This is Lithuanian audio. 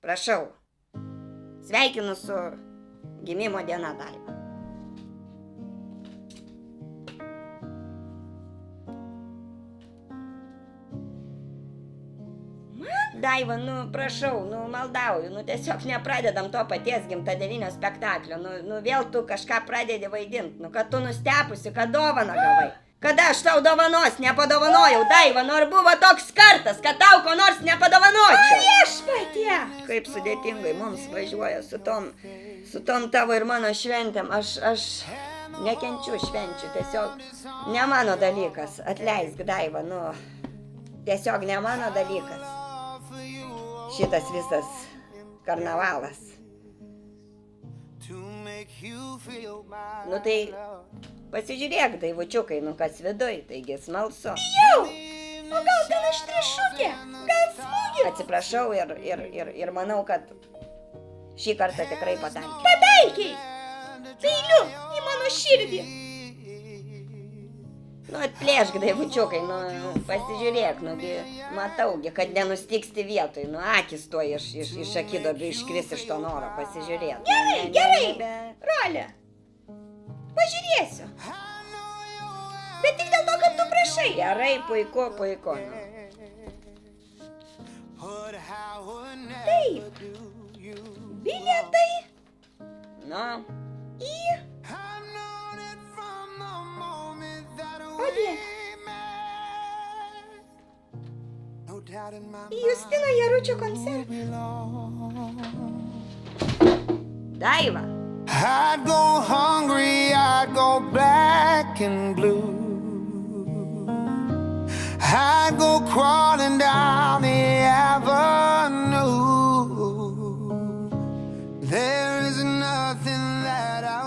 Prašau. Sveikinu su gimimo diena, Daiva. Daiva, prašau, maldauju, tiesiog nepradedam to paties gimtadieninio spektaklio, vėl tu kažką pradedi vaidinti, kad tu nustepusi, kad dovaną gavai. Kada aš tau dovanos nepadovanojau, Daiva, ar buvo toks kartas, kad tau ko nors nepadovanočiau? Viešpatie! Kaip sudėtingai mums važiuoja su tom tavo ir mano šventėm, aš nekenčiu švenčių, tiesiog ne mano dalykas, atleisk, Daiva, tiesiog ne mano dalykas. Šitas visas karnavalas. Tai pasižiūrėk, Daivučiukai, kas viduj, taigi smalsu. Bijau! O gal ten aštrišukė? Gal smūgis? Atsiprašau ir manau, kad šį kartą tikrai pataikė. Pataikiai! Peiliu į mano širdį. Atplėšk, Daivučiukai, pasižiūrėk, mataugi, kad nenustiksti vietoj, akis tuo iš akidobių iškris iš to noro, pasižiūrėk. Gerai, Rolė, pažiūrėsiu. Bet tik dėl to, kad tu prašai. Gerai, puiku. Taip, bilietai. Į... Į Justino Jaručio koncertą. Daiva. I'd go hungry, I'd go black and blue. I'd go crawling down the avenue. There is nothing that I